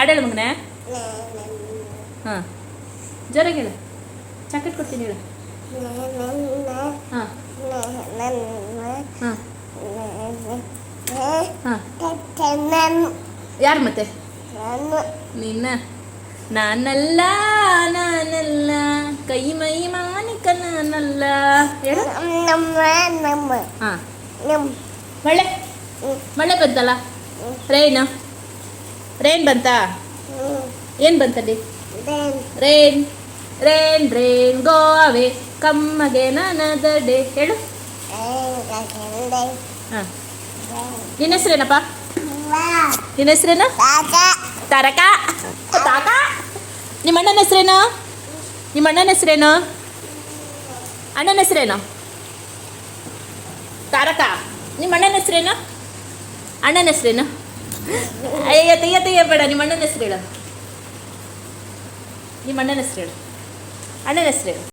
ಹೇಳು ಮಗನೇ. ಹಾಂ ಜೋರಾಗಿ ಹೇಳು. ಚಾಕೆಟ್ ಕೊಡ್ತೀನಿ ಹೇಳು. ಹಾಂ ಹಾಂ ಹಾಂ ಯಾರು ಮತ್ತೆ ನಿನ್ನ? ನಾನಲ್ಲ ನಾನಲ್ಲ ಕೈ ಮೈ ಮಾನಿಕ ನಾನಲ್ಲ ಹೇಳು. ಹಾಂ ಮಳೆ ಮಳೆ ಬಂತಲ್ಲ, ರೇನ್ ಬಂತಾ? ಏನು ಬಂತಲ್ಲಿ? ರೇನ್ ರೇನ್ ರೇನ್ ಗೋ ಅವೇ ಕಮ್ಮಗೆ ನನದ ಡೇ ಹೇಳು. ಹಾಂ ನಿನ್ನ ಹೆಸ್ರೇನಪ್ಪ? ನಿನ್ನ ಹೆಸ್ರೇನು? ತಾರಕ. ತಾಕ. ನಿಮ್ಮ ಅಣ್ಣನ ಹೆಸ್ರೇನು? ನಿಮ್ಮ ಅಣ್ಣನ ಹೆಸ್ರೇನು? ಅಣ್ಣನ ಹೆಸ್ರೇನು? ತಾರಕ. ನಿಮ್ಮ ಅಣ್ಣನ ಹೆಸ್ರೇನು? ಅಣ್ಣನ ಹೆಸ್ರೇನು? ಅಯ್ಯ ತೆಯ್ಯ ಬೇಡ. ನಿಮ್ಮ ಅಣ್ಣನ ಹೆಸ್ರು ಹೇಳು. ನಿಮ್ಮ ಅಣ್ಣನ ಹೆಸ್ರು ಹೇಳು. ಅಣ್ಣನ ಹೆಸ್ರು ಹೇಳು.